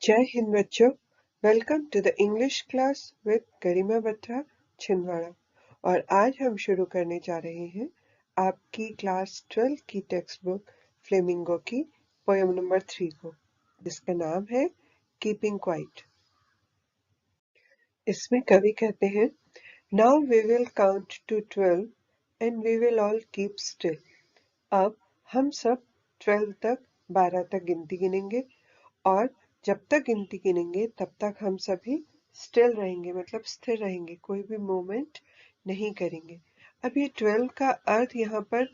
जय हिंद बच्चों, welcome to the English class with Garima Batra Chhindwara. और आज हम शुरू करने जा रहे हैं आपकी क्लास 12 की टेक्स्ट बुक फ्लेमिंगो की पोयम नंबर 3 को, जिसका नाम है कीपिंग क्वाइट। इसमें कवि कहते हैं, now we will count to 12 and we will all keep still. अब हम सब 12 तक 12 तक गिनती गिनेंगे और जब तक गिनती गिनेंगे तब तक हम सभी स्टिल रहेंगे, मतलब स्थिर रहेंगे, कोई भी मूवमेंट नहीं करेंगे। अब ये 12 का अर्थ यहाँ पर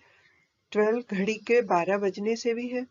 12 घड़ी के 12 बजने से भी है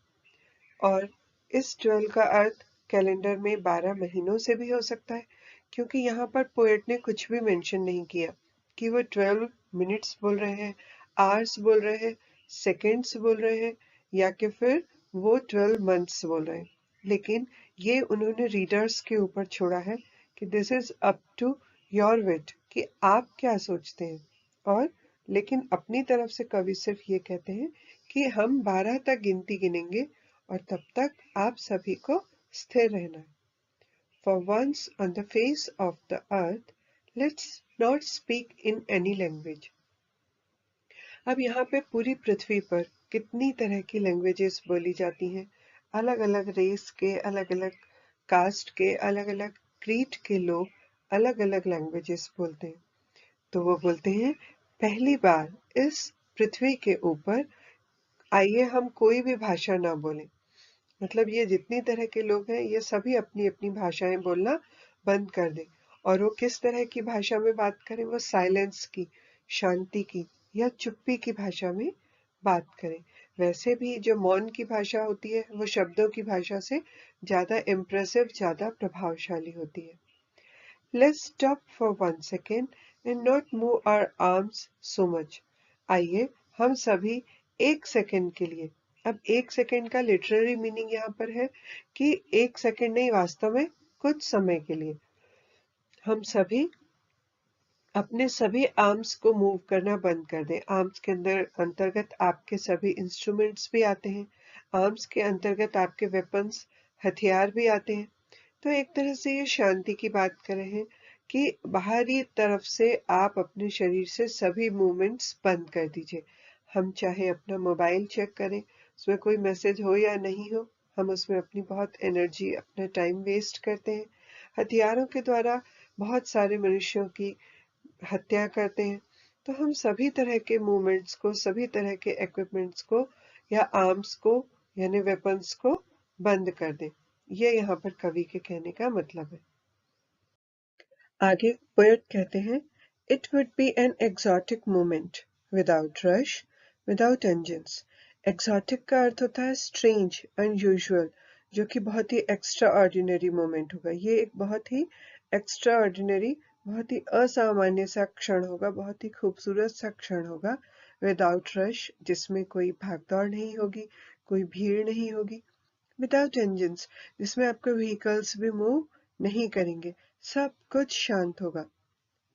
और इस 12 का अर्थ कैलेंडर में 12 महीनों से भी हो सकता है, क्योंकि यहाँ पर पोएट ने कुछ भी मेंशन नहीं किया कि वो 12 मिनट्स बोल रहे हैं, आवर्स बोल रहे हैं, सेकेंड्स बोल रहे हैं या कि फिर वो 12 मंथ्स बोल रहे हैं। लेकिन ये उन्होंने रीडर्स के ऊपर छोड़ा है कि this is up to your wit, कि आप क्या सोचते हैं। और लेकिन अपनी तरफ से कवि सिर्फ ये कहते हैं कि हम 12 तक गिनती गिनेंगे और तब तक आप सभी को स्थिर रहना है। For once on the face of the earth, let's not speak in any language. अब यहाँ पे पूरी पृथ्वी पर कितनी तरह की लैंग्वेजेस बोली जाती हैं, अलग अलग रेस के, अलग अलग कास्ट के, अलग अलग क्रीड के लोग अलग अलग लैंग्वेजेस बोलते हैं। तो वो बोलते हैं, पहली बार इस पृथ्वी के ऊपर आइए हम कोई भी भाषा ना बोलें। मतलब ये जितनी तरह के लोग हैं, ये सभी अपनी अपनी भाषाएं बोलना बंद कर दें। और वो किस तरह की भाषा में बात करें? वो साइलेंस की, शांति की या चुप्पी की भाषा में बात करें। वैसे भी जो मौन की भाषा होती है वो शब्दों की भाषा से ज्यादा इम्प्रेसिव, ज्यादा प्रभावशाली होती है। Let's stop for 1 second and not move our arms so much. आइए हम सभी 1 सेकेंड के लिए, अब 1 सेकेंड का लिटरेरी मीनिंग यहाँ पर है कि 1 सेकेंड नहीं, वास्तव में कुछ समय के लिए हम सभी अपने सभी आर्म्स को मूव करना बंद कर दें। आर्म्स के अंतर्गत आपके सभी इंस्ट्रूमेंट्स भी आते हैं, आर्म्स के अंतर्गत आपके वेपन्स, हथियार भी आते हैं। तो एक तरह से ये शांति की बात कर रहे हैं कि बाहरी तरफ से आप अपने शरीर से सभी मूवमेंट्स बंद कर दीजिए। हम चाहे अपना मोबाइल चेक करें, उसमें कोई मैसेज हो या नहीं हो, हम उसमें अपनी बहुत एनर्जी, अपना टाइम वेस्ट करते हैं। हथियारों के द्वारा बहुत सारे मनुष्यों की हत्या करते हैं। तो हम सभी तरह के मूवमेंट्स को, सभी तरह के इक्विपमेंट्स को या आर्म्स को यानी वेपन्स को बंद कर दें। ये यहाँ पर कवि के कहने का मतलब है। आगे पोएट कहते हैं, it would be an exotic moment without rush, without engines. Exotic का अर्थ होता है स्ट्रेंज, अनयूजुअल, जो कि बहुत ही एक्स्ट्रा ऑर्डिनरी मोमेंट होगा। ये एक बहुत ही एक्स्ट्रा ऑर्डिनरी, बहुत ही असामान्य सा क्षण होगा, बहुत ही खूबसूरत सा क्षण होगा। विदाउट रश, जिसमें कोई भागदौड़ नहीं होगी, कोई भीड़ नहीं होगी। विदाउट इंजन्स, जिसमें आपके व्हीकल्स भी मूव नहीं करेंगे, सब कुछ शांत होगा।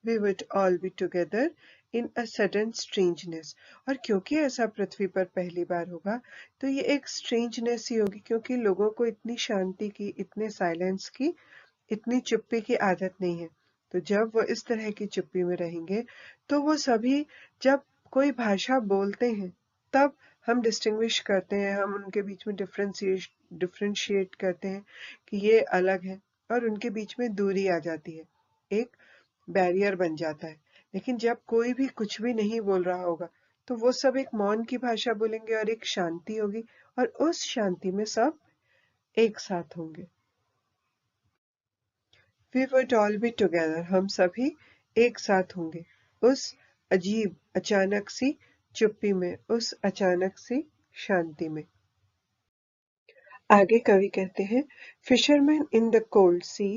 We would all be together in a sudden strangeness. और क्योंकि ऐसा पृथ्वी पर पहली बार होगा तो ये एक स्ट्रेंजनेस ही होगी, क्योंकि लोगों को इतनी शांति की, इतने साइलेंस की, इतनी चुप्पी की आदत नहीं है। तो जब वो इस तरह की चुप्पी में रहेंगे तो वो सभी जब कोई भाषा बोलते हैं तब हम डिस्टिंग्विश करते हैं, हम उनके बीच में डिफ्रेंशिएट करते हैं कि ये अलग है, और उनके बीच में दूरी आ जाती है, एक बैरियर बन जाता है। लेकिन जब कोई भी कुछ भी नहीं बोल रहा होगा तो वो सब एक मौन की भाषा बोलेंगे और एक शांति होगी, और उस शांति में सब एक साथ होंगे। We would all be together, हम सभी एक साथ होंगे उस अजीब, अचानक सी चुप्पी में, उस अचानक सी शांति में। आगे कवि कहते हैं, fisherman in the cold sea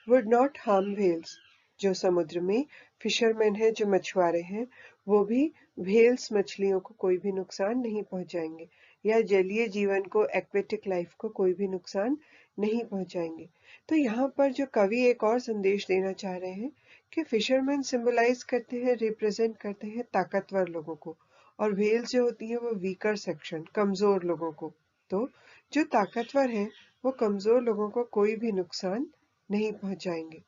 would not harm whales. जो समुद्र में फिशरमैन है, जो मछुआरे हैं, वो भी व्हेल्स, मछलियों को कोई भी नुकसान नहीं पहुंचाएंगे, या जलीय जीवन को, एक्वेटिक लाइफ को कोई भी नुकसान नहीं पहुंचाएंगे। तो यहाँ पर जो कवि एक और संदेश देना चाह रहे हैं कि फिशरमैन सिंबलाइज करते हैं, रिप्रेजेंट करते हैं ताकतवर लोगों को, और व्हेल्स जो होती है वो वीकर सेक्शन, कमजोर लोगों को। तो जो ताकतवर हैं वो कमजोर लोगों को कोई भी नुकसान नहीं पहुंचाएंगे।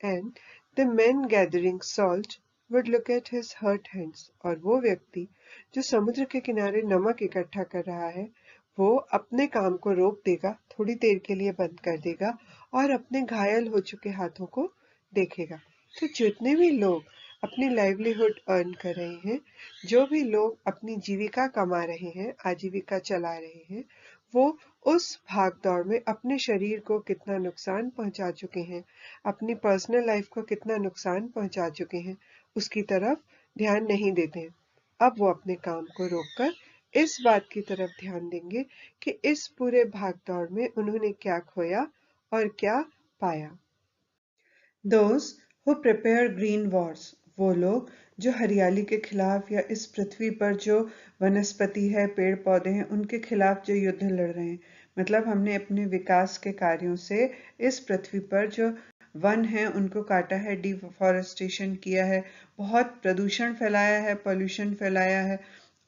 And the men gathering salt would look at his hurt hands. और वो व्यक्ति जो समुद्र के किनारे नमक इकट्ठा कर रहा है, वो अपने काम को रोक देगा, थोड़ी देर के लिए बंद कर देगा और अपने घायल हो चुके हाथों को देखेगा। तो जितने भी लोग अपनी लाइवलीहुड अर्न कर रहे हैं, जो भी लोग अपनी जीविका कमा रहे हैं, आजीविका चला रहे हैं, वो उस भाग दौड़ में अपने शरीर को कितना नुकसान पहुंचा चुके हैं, अपनी पर्सनल लाइफ को कितना नुकसान पहुंचा चुके हैं, उसकी तरफ ध्यान नहीं देते हैं। अब वो अपने काम को रोककर इस बात की तरफ ध्यान देंगे कि इस पूरे भागदौड़ में उन्होंने क्या खोया और क्या पाया। Those who prepare green wars, वो लोग जो हरियाली के खिलाफ या इस पृथ्वी पर जो वनस्पति है, पेड़ पौधे हैं, उनके खिलाफ जो युद्ध लड़ रहे हैं। मतलब हमने अपने विकास के कार्यों से इस पृथ्वी पर जो वन है उनको काटा है, डिफॉरेस्टेशन किया है, बहुत प्रदूषण फैलाया है, पोल्यूशन फैलाया है,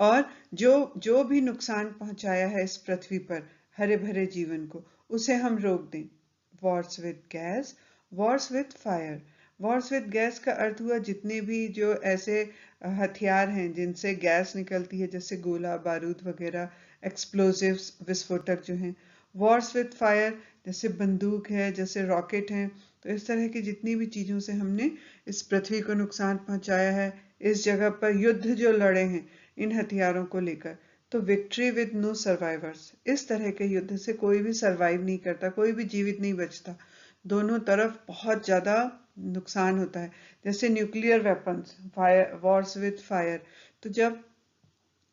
और जो भी नुकसान पहुंचाया है इस पृथ्वी पर हरे भरे जीवन को, उसे हम रोक दें। Wars with gas, Wars with fire. Wars with gas का अर्थ हुआ जितने भी जो ऐसे हथियार हैं जिनसे गैस निकलती है, जैसे गोला बारूद वगैरह, एक्सप्लोजिव्स, विस्फोटक जो हैं। वॉर्स विद फायर जैसे बंदूक है, जैसे रॉकेट हैं। तो इस तरह की जितनी भी चीज़ों से हमने इस पृथ्वी को नुकसान पहुंचाया है, इस जगह पर युद्ध जो लड़े हैं इन हथियारों को लेकर। तो विक्ट्री विद नो सर्वाइवर्स, इस तरह के युद्ध से कोई भी सर्वाइव नहीं करता, कोई भी जीवित नहीं बचता, दोनों तरफ बहुत ज़्यादा नुकसान होता है। जैसे nuclear weapons, fire, Wars with fire. तो जब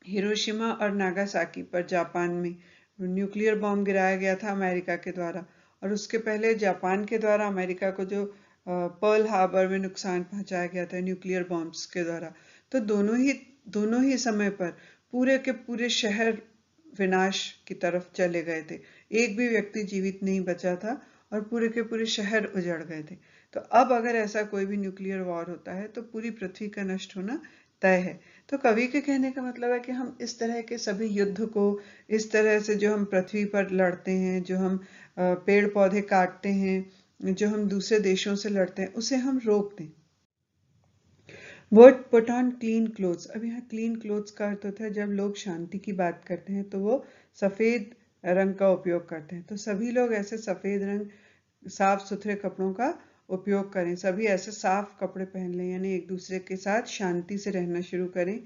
हिरोशिमा और नागासाकी पर जापान में न्यूक्लियर बॉम्ब गिराया गया था अमेरिका के द्वारा, और उसके पहले जापान के द्वारा अमेरिका को जो पर्ल हार्बर में नुकसान पहुंचाया गया था न्यूक्लियर बॉम्ब्स के द्वारा, तो दोनों ही समय पर पूरे के पूरे शहर विनाश की तरफ चले गए थे। एक भी व्यक्ति जीवित नहीं बचा था और पूरे के पूरे शहर उजड़ गए थे। तो अब अगर ऐसा कोई भी न्यूक्लियर वॉर होता है तो पूरी पृथ्वी का नष्ट होना तय है। तो कवि के कहने का मतलब है कि हम इस तरह के सभी युद्ध को, इस तरह से जो हम पृथ्वी पर लड़ते हैं, जो हम पेड़ पौधे काटते हैं, जो हम दूसरे देशों से लड़ते हैं, उसे हम रोक दें। Word put on clean clothes. अब यहाँ क्लीन क्लोथ्स का अर्थ होता है जब लोग शांति की बात करते हैं तो वो सफ़ेद रंग का उपयोग करते हैं। तो सभी लोग ऐसे सफ़ेद रंग, साफ सुथरे कपड़ों का उपयोग करें, सभी ऐसे साफ कपड़े पहन लें, यानी एक दूसरे के साथ शांति से रहना शुरू करें।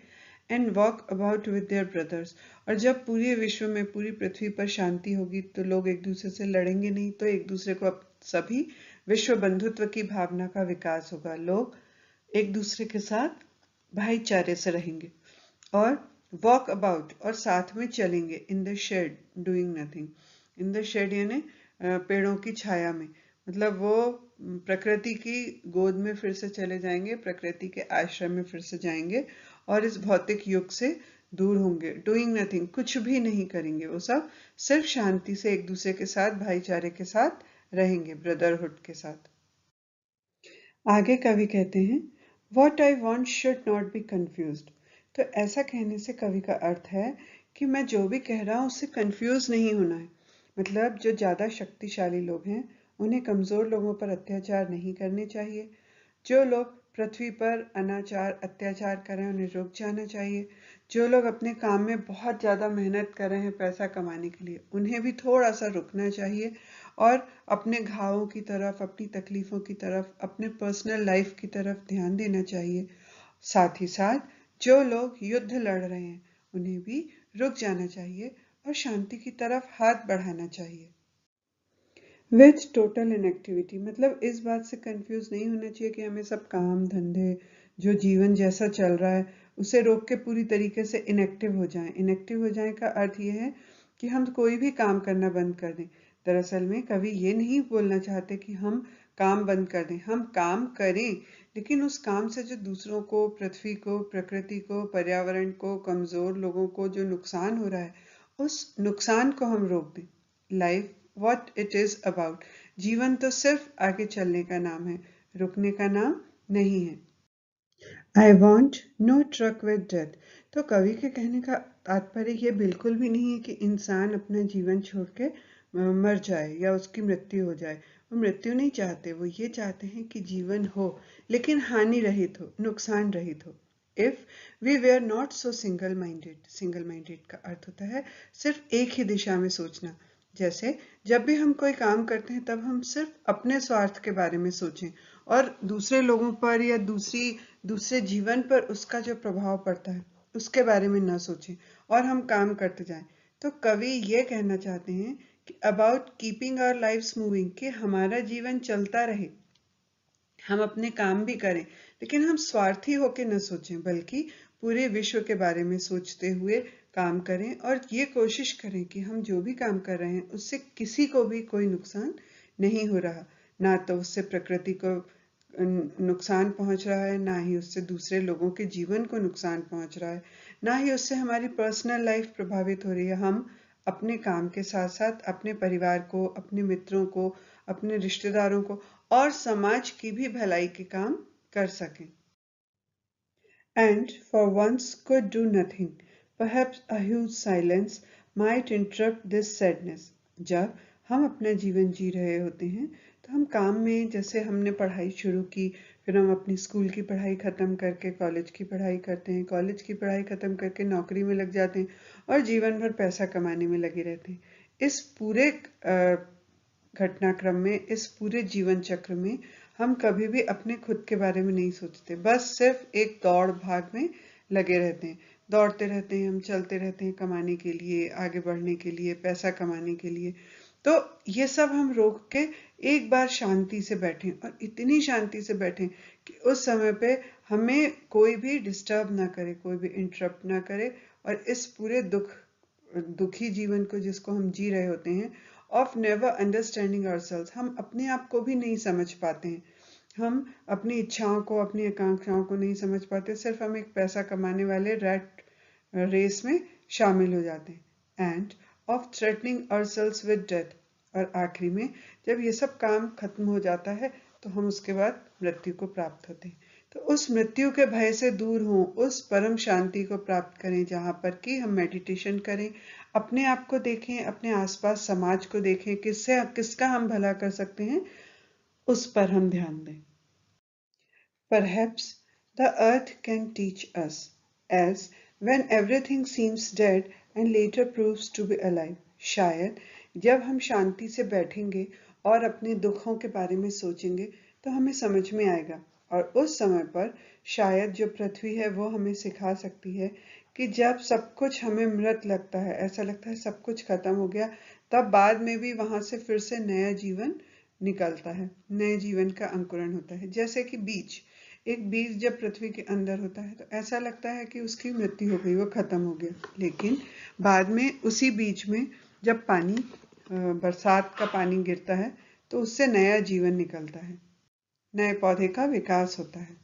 And walk about with their brothers. और जब पूरे विश्व में, पूरी पृथ्वी पर शांति होगी तो लोग एक दूसरे से लड़ेंगे नहीं, तो एक दूसरे को सभी विश्व बंधुत्व की भावना का विकास होगा। लोग एक दूसरे के साथ भाईचारे से रहेंगे। और वॉक अबाउट, और साथ में चलेंगे। In the shade doing nothing. In the shade यानी पेड़ों की छाया में, मतलब वो प्रकृति की गोद में फिर से चले जाएंगे, प्रकृति के आश्रम में फिर से जाएंगे और इस भौतिक युग से दूर होंगे। डूइंग नथिंग, कुछ भी नहीं करेंगे, वो सब सिर्फ शांति से एक दूसरे के साथ, भाईचारे के साथ रहेंगे, ब्रदरहुड के साथ। आगे कवि कहते हैं, what I want should not be confuse. तो ऐसा कहने से कवि का अर्थ है कि मैं जो भी कह रहा हूँ उससे कन्फ्यूज नहीं होना है। मतलब जो ज़्यादा शक्तिशाली लोग हैं उन्हें कमज़ोर लोगों पर अत्याचार नहीं करने चाहिए। जो लोग पृथ्वी पर अनाचार, अत्याचार कर रहे हैं उन्हें रुक जाना चाहिए। जो लोग अपने काम में बहुत ज़्यादा मेहनत कर रहे हैं पैसा कमाने के लिए, उन्हें भी थोड़ा सा रुकना चाहिए और अपने घावों की तरफ, अपनी तकलीफ़ों की तरफ, अपने पर्सनल लाइफ की तरफ ध्यान देना चाहिए। साथ ही साथ जो लोग युद्ध लड़ रहे हैं उन्हें भी रुक जाना चाहिए और शांति की तरफ हाथ बढ़ाना चाहिए। विथ टोटल इनएक्टिविटी, मतलब इस बात से कंफ्यूज नहीं होना चाहिए कि हमें सब काम धंधे, जो जीवन जैसा चल रहा है उसे रोक के पूरी तरीके से इनएक्टिव हो जाएं। इनएक्टिव हो जाए का अर्थ ये है कि हम कोई भी काम करना बंद कर दें। दरअसल में कवि ये नहीं बोलना चाहते कि हम काम बंद कर दें, हम काम करें, लेकिन उस काम से जो दूसरों को, पृथ्वी को, प्रकृति को, पर्यावरण को, कमज़ोर लोगों को जो नुकसान हो रहा है, उस नुकसान को हम रोक दें। Life what it is about, जीवन तो सिर्फ आगे चलने का नाम है, रुकने का नाम नहीं है। I want no truck with death. तो कवि के कहने का तात्पर्य ये बिल्कुल भी नहीं है कि इंसान अपना जीवन छोड़ के मर जाए या उसकी मृत्यु हो जाए। वो मृत्यु नहीं चाहते, वो ये चाहते हैं कि जीवन हो लेकिन हानि रहित हो, नुकसान रहित हो। If we were not so single minded का अर्थ होता है सिर्फ एक ही दिशा में सोचना। जैसे जब भी हम कोई काम करते हैं तब हम सिर्फ अपने स्वार्थ के बारे में सोचें और दूसरे लोगों पर या दूसरे जीवन पर उसका जो प्रभाव पड़ता है उसके बारे में ना सोचें और हम काम करते जाएं। तो कवि ये कहना चाहते हैं कि about keeping our lives moving, कि हमारा जीवन चलता रहे, हम अपने काम भी करें लेकिन हम स्वार्थी होकर न सोचें बल्कि पूरे विश्व के बारे में सोचते हुए काम करें और ये कोशिश करें कि हम जो भी काम कर रहे हैं उससे किसी को भी कोई नुकसान नहीं हो रहा। ना तो उससे प्रकृति को नुकसान पहुंच रहा है, ना ही उससे दूसरे लोगों के जीवन को नुकसान पहुंच रहा है, ना ही उससे हमारी पर्सनल लाइफ प्रभावित हो रही है। हम अपने काम के साथ साथ अपने परिवार को, अपने मित्रों को, अपने रिश्तेदारों को और समाज की भी भलाई के काम कर सकें। And for once could do nothing. Perhaps a huge silence might interrupt this sadness. जब हम अपना जीवन जी रहे होते हैं तो हम काम में, जैसे हमने पढ़ाई शुरू की, फिर हम अपनी स्कूल की पढ़ाई ख़त्म करके कॉलेज की पढ़ाई करते हैं, कॉलेज की पढ़ाई ख़त्म करके नौकरी में लग जाते हैं और जीवन भर पैसा कमाने में लगे रहते हैं। इस पूरे घटनाक्रम में, इस पूरे जीवन चक्र में हम कभी भी अपने खुद के बारे में नहीं सोचते, बस सिर्फ एक दौड़ भाग में लगे रहते हैं। दौड़ते रहते हैं, हम चलते रहते हैं कमाने के लिए, आगे बढ़ने के लिए, पैसा कमाने के लिए। तो ये सब हम रोक के एक बार शांति से बैठें और इतनी शांति से बैठें कि उस समय पे हमें कोई भी डिस्टर्ब ना करे, कोई भी इंटरप्ट ना करे और इस पूरे दुखी जीवन को जिसको हम जी रहे होते हैं, ऑफ नेवर अंडरस्टैंडिंग आवरसेल्व्स, हम अपने आप को भी नहीं समझ पाते हैं, हम अपनी इच्छाओं को, अपनी आकांक्षाओं को नहीं समझ पाते, सिर्फ हम एक पैसा कमाने वाले रैट रेस में शामिल हो जाते हैं। End of threatening ourselves with death, और आखिरी में जब ये सब काम खत्म हो जाता है तो हम उसके बाद मृत्यु को प्राप्त होते हैं। तो उस मृत्यु के भय से दूर हों, उस परम शांति को प्राप्त करें जहाँ पर कि हम मेडिटेशन करें, अपने आप को देखें, अपने आसपास समाज को देखें, किसका हम भला कर सकते हैं उस पर हम ध्यान दें। Perhaps the earth can teach us, as when everything seems dead and later proves to be alive. शायद जब हम शांति से बैठेंगे और अपने दुखों के बारे में सोचेंगे तो हमें समझ में आएगा और उस समय पर शायद जो पृथ्वी है वो हमें सिखा सकती है कि जब सब कुछ हमें मृत लगता है, ऐसा लगता है सब कुछ खत्म हो गया, तब बाद में भी वहां से फिर से नया जीवन निकलता है, नए जीवन का अंकुरण होता है। जैसे कि एक बीज जब पृथ्वी के अंदर होता है तो ऐसा लगता है कि उसकी मृत्यु हो गई, वो खत्म हो गया, लेकिन बाद में उसी बीज में जब बरसात का पानी गिरता है तो उससे नया जीवन निकलता है, नए पौधे का विकास होता है।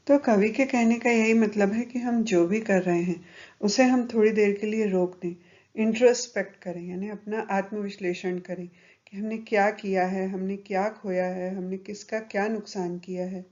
तो कवि के कहने का यही मतलब है कि हम जो भी कर रहे हैं उसे हम थोड़ी देर के लिए रोक दें, इंट्रोस्पेक्ट करें, यानी अपना आत्मविश्लेषण करें कि हमने क्या किया है, हमने क्या खोया है, हमने किसका क्या नुकसान किया है।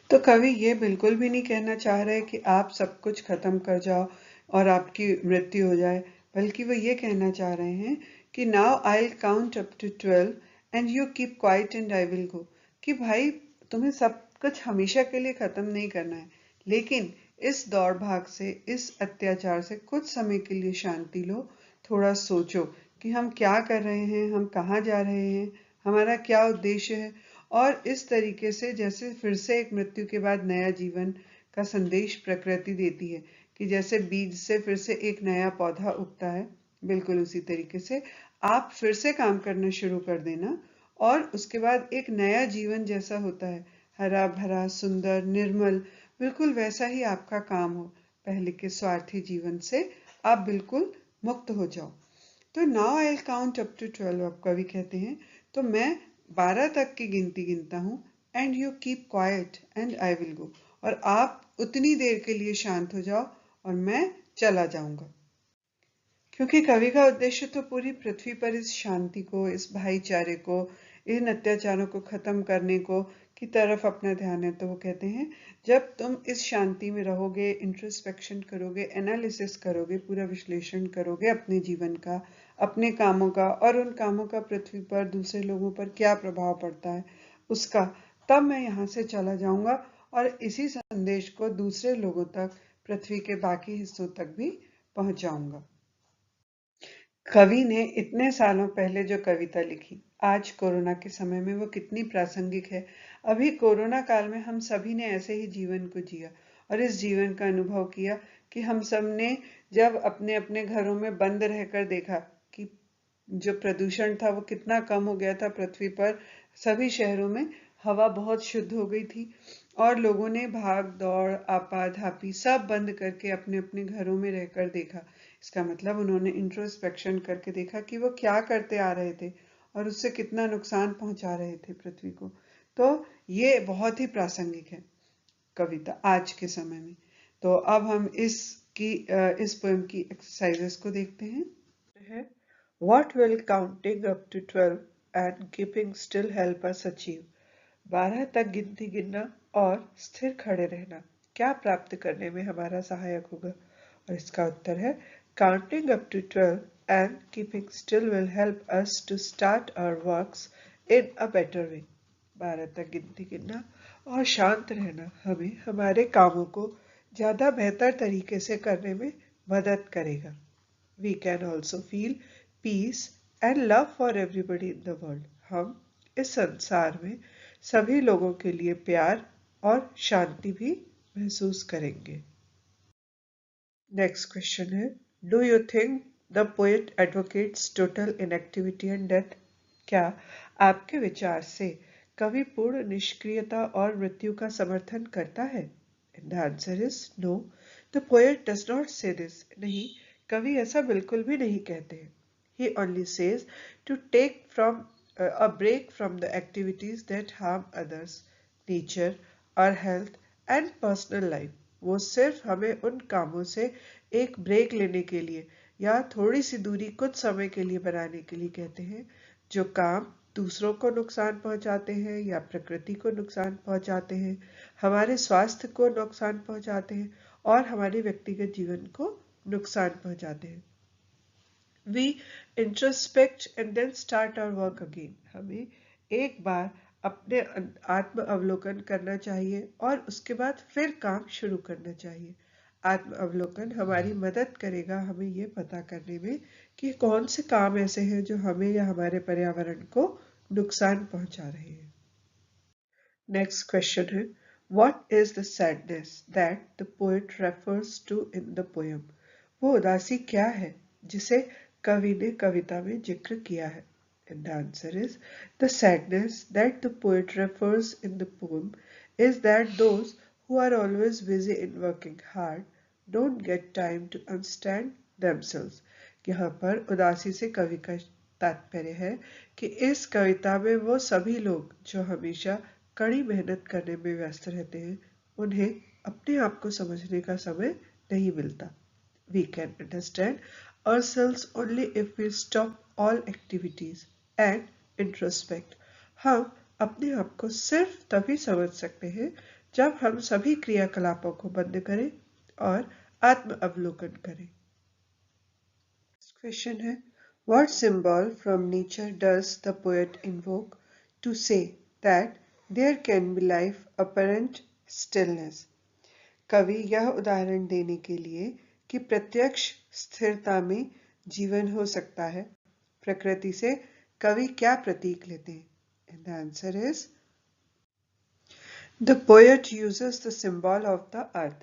तो कवि ये बिल्कुल भी नहीं कहना चाह रहे कि आप सब कुछ खत्म कर जाओ और आपकी मृत्यु हो जाए, बल्कि वो ये कहना चाह रहे हैं कि now I will count up to 12 and you keep quiet and I will go, कि भाई तुम्हें सब कुछ हमेशा के लिए खत्म नहीं करना है, लेकिन इस दौड़ भाग से, इस अत्याचार से कुछ समय के लिए शांति लो, थोड़ा सोचो कि हम क्या कर रहे हैं, हम कहाँ जा रहे हैं, हमारा क्या उद्देश्य है। और इस तरीके से जैसे फिर से एक मृत्यु के बाद नया जीवन का संदेश प्रकृति देती है कि जैसे बीज से फिर से एक नया पौधा उगता है, बिल्कुल उसी तरीके से आप फिर से काम करना शुरू कर देना और उसके बाद एक नया जीवन जैसा होता है, हरा भरा, सुंदर, निर्मल, बिल्कुल वैसा ही आपका काम हो। पहले के स्वार्थी जीवन से आप बिल्कुल मुक्त हो जाओ। तो now I will count up to 12, अब कवि कहते हैं, तो मैं 12 तक की गिनती गिनता हूँ, and you keep quiet and I will गो, और आप उतनी देर के लिए शांत हो जाओ और मैं चला जाऊंगा। क्योंकि कवि का उद्देश्य तो पूरी पृथ्वी पर इस शांति को, इस भाईचारे को, इन अत्याचारों को खत्म करने को की तरफ अपना ध्यान है। तो वो कहते हैं जब तुम इस शांति में रहोगे, इंट्रोस्पेक्शन करोगे, एनालिसिस करोगे, पूरा विश्लेषण करोगे अपने जीवन का, अपने कामों का और उन कामों का पृथ्वी पर दूसरे लोगों पर क्या प्रभाव पड़ता है उसका, तब मैं यहाँ से चला जाऊंगा और इसी संदेश को दूसरे लोगों तक, पृथ्वी के बाकी हिस्सों तक भी पहुंचाऊंगा। कवि ने इतने सालों पहले जो कविता लिखी, आज कोरोना के समय में वो कितनी प्रासंगिक है। अभी कोरोना काल में हम सभी ने ऐसे ही जीवन को जिया और इस जीवन का अनुभव किया कि हम सब ने जब अपने अपने घरों में बंद रहकर देखा कि जो प्रदूषण था वो कितना कम हो गया था पृथ्वी पर, सभी शहरों में हवा बहुत शुद्ध हो गई थी और लोगों ने भाग दौड़ आपाधापी सब बंद करके अपने अपने घरों में रहकर देखा। इसका मतलब उन्होंने इंट्रोस्पेक्शन करके देखा कि वो क्या करते आ रहे थे और उससे कितना नुकसान पहुंचा रहे थे पृथ्वी को। तो ये बहुत ही प्रासंगिक है कविता आज के समय में। तो अब हम इस पोएम की एक्सरसाइजेस को देखते हैं। What will counting up to 12 and keeping still help us achieve? 12 तक गिनती गिनना और स्थिर खड़े रहना क्या प्राप्त करने में हमारा सहायक होगा? और इसका उत्तर है Counting up to 12 and keeping still will help us to start our works in a better way. 12 तक गिनती गिनना और शांत रहना हमें हमारे कामों को ज्यादा बेहतर तरीके से करने में मदद करेगा। We can also feel peace and love for everybody in the world. हम इस संसार में सभी लोगों के लिए प्यार और शांति भी महसूस करेंगे। नेक्स्ट क्वेश्चन है, do you think the poet advocates total inactivity and death? क्या आपके विचार से कवि पूर्ण निष्क्रियता और मृत्यु का समर्थन करता है? And the answer is no, the poet does not say this. नहीं, कवि ऐसा बिल्कुल भी नहीं कहते हैं। He only says to take from a break from the activities that harm others, nature, our health and personal life. वो सिर्फ हमें उन कामों से एक ब्रेक लेने के लिए या थोड़ी सी दूरी कुछ समय के लिए बनाने के लिए कहते हैं जो काम दूसरों को नुकसान पहुंचाते हैं या प्रकृति को नुकसान पहुंचाते हैं, हमारे स्वास्थ्य को नुकसान पहुंचाते हैं और हमारे व्यक्तिगत जीवन को नुकसान पहुंचाते हैं। We introspect and then start our work again. हमें एक बार अपने आत्म अवलोकन करना चाहिए और उसके बाद फिर काम शुरू करना चाहिए। आत्म अवलोकन हमारी मदद करेगा हमें ये पता करने में कि कौन से काम ऐसे हैं जो हमें या हमारे पर्यावरण को नुकसान पहुंचा रहे हैं। नेक्स्ट क्वेश्चन है, What is the sadness that the poet refers to in the poem? वो उदासी क्या है जिसे कवि ने कविता में जिक्र किया है? And the answer is, the sadness that the poet refers in the poem is that those who are always busy in working hard don't get time to understand themselves. यहाँ पर उदासी से कवि का तात्पर्य है कि इस कविता में वो सभी लोग जो हमेशा कड़ी मेहनत करने में व्यस्त रहते हैं, उन्हें अपने आप को समझने का समय नहीं मिलता। We can understand ourselves only if we stop all activities and introspect. हम अपने आप को सिर्फ तभी समझ सकते हैं जब हम सभी क्रियाकलापों को बंद करें और आत्म अवलोकन करें। क्वेश्चन है, What symbol from nature does the poet invoke to say that there can be life apparent stillness? कवि यह उदाहरण देने के लिए कि प्रत्यक्ष स्थिरता में जीवन हो सकता है, प्रकृति से कवि क्या प्रतीक लेते हैं? And the answer is, the poet uses the symbol of the earth.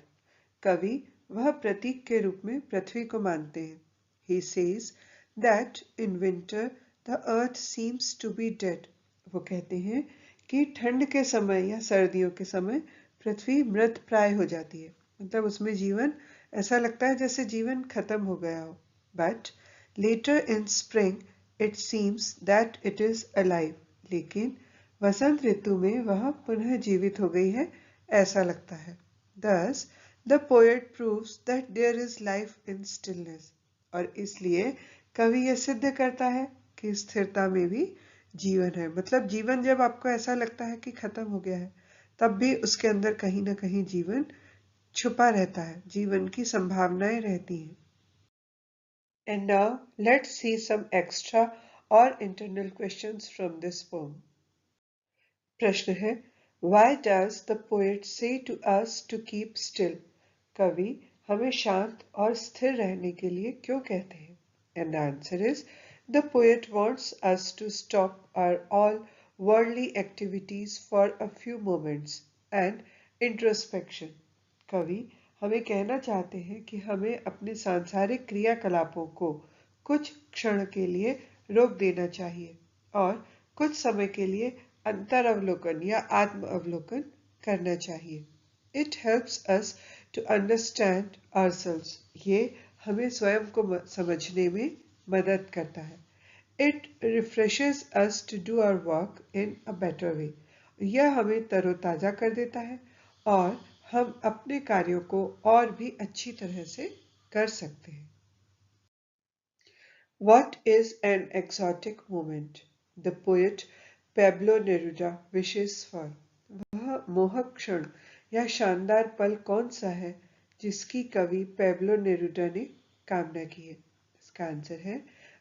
कवि वह प्रतीक के रूप में पृथ्वी को मानते हैं। He says that in winter the earth seems to be dead. वो कहते हैं कि ठंड के समय या सर्दियों के समय पृथ्वी मृत प्राय हो जाती है, मतलब उसमें जीवन ऐसा लगता है जैसे जीवन खत्म हो गया हो। But later in spring it seems that it is alive. लेकिन वसंत ऋतु में वह पुनः जीवित हो गई है ऐसा लगता है। Thus the poet proves that there is life in stillness. और इसलिए कवि यह सिद्ध करता है कि स्थिरता में भी जीवन है, मतलब जीवन जब आपको ऐसा लगता है कि खत्म हो गया है, तब भी उसके अंदर कहीं ना कहीं जीवन छुपा रहता है, जीवन की संभावनाएं रहती हैं। And now let's see some extra or internal questions from this poem. प्रश्न है Why does the poet say to us to keep still? कवि हमें शांत और स्थिर रहने के लिए क्यों कहते हैं? And the answer is the poet wants us to stop our all worldly activities for a few moments and introspection. कवि हमें कहना चाहते हैं कि हमें अपने सांसारिक क्रियाकलापों को कुछ क्षण के लिए रोक देना चाहिए और कुछ समय के लिए अंतरावलोकन या आत्म अवलोकन करना चाहिए. It helps us to understand ourselves. ये हमें स्वयं को समझने में मदद करता है. It refreshes us to do our work in a better way. यह हमें तरोताजा कर देता है और हम अपने कार्यों को और भी अच्छी तरह से कर सकते हैं. What is an exotic moment? The poet Pablo Neruda wishes for. वह मोहक क्षण या शानदार पल कौन सा है जिसकी कवि पेब्लो नेरुडा ने कामना की है? इसका आंसर है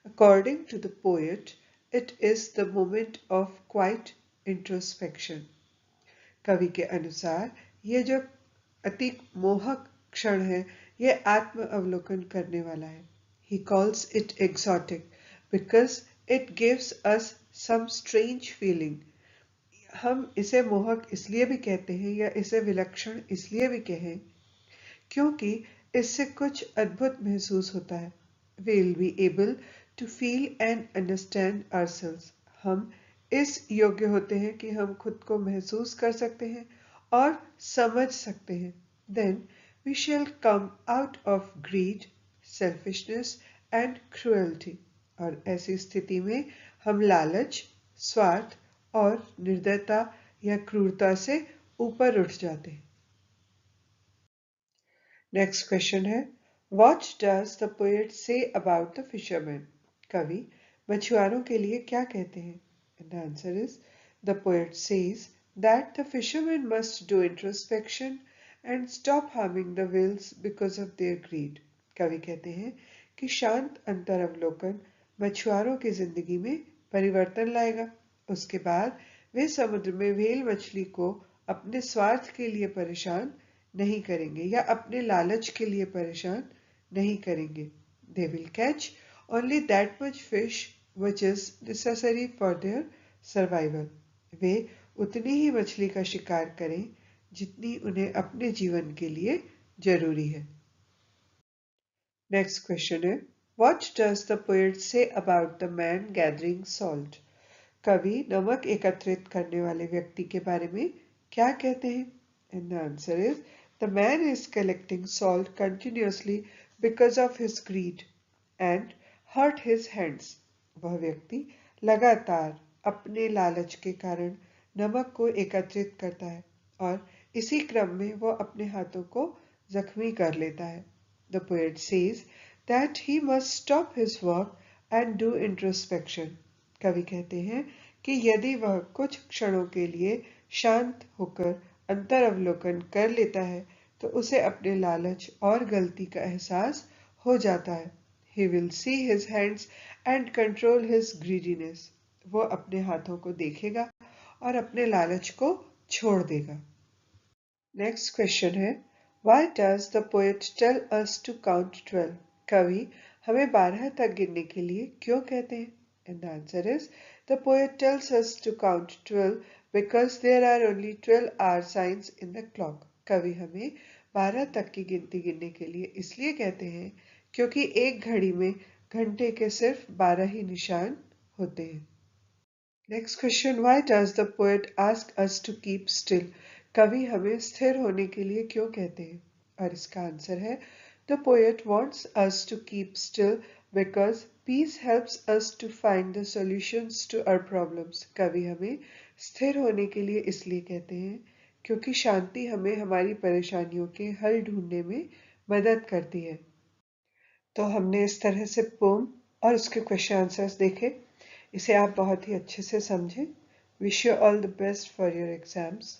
According to the poet, it is the moment of quiet introspection. कवि के अनुसार ये जो अति मोहक क्षण है ये आत्म अवलोकन करने वाला है. He calls it exotic because it gives us some strange feeling. हम इसे मोहक इसलिए भी कहते हैं या इसे विलक्षण इसलिए भी कहें क्योंकि इससे कुछ अद्भुत महसूस होता है. We will be able to feel and understand ourselves. हम इस योग्य होते हैं कि हम खुद को महसूस कर सकते हैं और समझ सकते हैं. Then we shall come out of greed, selfishness and cruelty. और ऐसी स्थिति में हम लालच, स्वार्थ और निर्दयता या क्रूरता से ऊपर उठ जाते हैं. नेक्स्ट क्वेश्चन है What does the poet say about the fishermen? कवि मछुआरों के लिए क्या कहते हैं? And the answer is the poet says that the fishermen must do introspection and stop harming the whales because of their greed. कवि कहते हैं कि शांत अंतरावलोकन मछुआरों की जिंदगी में परिवर्तन लाएगा. उसके बाद वे समुद्र में व्हेल मछली को अपने स्वार्थ के लिए परेशान नहीं करेंगे या अपने लालच के लिए परेशान नहीं करेंगे. They will catch only that much fish which is necessary for their survival. वे उतनी ही मछली का शिकार करें जितनी उन्हें अपने जीवन के लिए जरूरी है. नेक्स्ट क्वेश्चन है What does the poet say about the man gathering salt? कवि नमक एकत्रित करने वाले व्यक्ति के बारे में क्या कहते हैं? And the answer is the man is collecting salt continuously because of his greed and hurt his hands. वह व्यक्ति लगातार अपने लालच के कारण नमक को एकत्रित करता है और इसी क्रम में वह अपने हाथों को जख्मी कर लेता है. The poet says that he must stop his work and do introspection. कवि कहते हैं कि यदि वह कुछ क्षणों के लिए शांत होकर अंतरावलोकन कर लेता है तो उसे अपने लालच और गलती का एहसास हो जाता है. He will see his hands and control his greediness. वो अपने हाथों को देखेगा और अपने लालच को छोड़ देगा. नेक्स्ट क्वेश्चन है Why does the poet tell us to count 12? कवि हमें 12 तक गिनने के लिए क्यों कहते हैं? And the answer is the poet tells us to count 12 because there are only 12 hour signs in the clock. कवि हमें 12 तक की गिनती गिनने के लिए इसलिए कहते हैं क्योंकि एक घड़ी में घंटे के सिर्फ 12 ही निशान होते हैं. Next question Why does the poet ask us to keep still? कवि हमें स्थिर होने के लिए क्यों कहते हैं? और इसका आंसर है The poet wants us to keep still because peace helps us to find the solutions to our problems. कवि हमें स्थिर होने के लिए इसलिए कहते हैं क्योंकि शांति हमें हमारी परेशानियों के हल ढूंढने में मदद करती है. तो हमने इस तरह से पोम और उसके क्वेश्चन आंसर्स देखे. इसे आप बहुत ही अच्छे से समझें. Wish you all the best for your exams.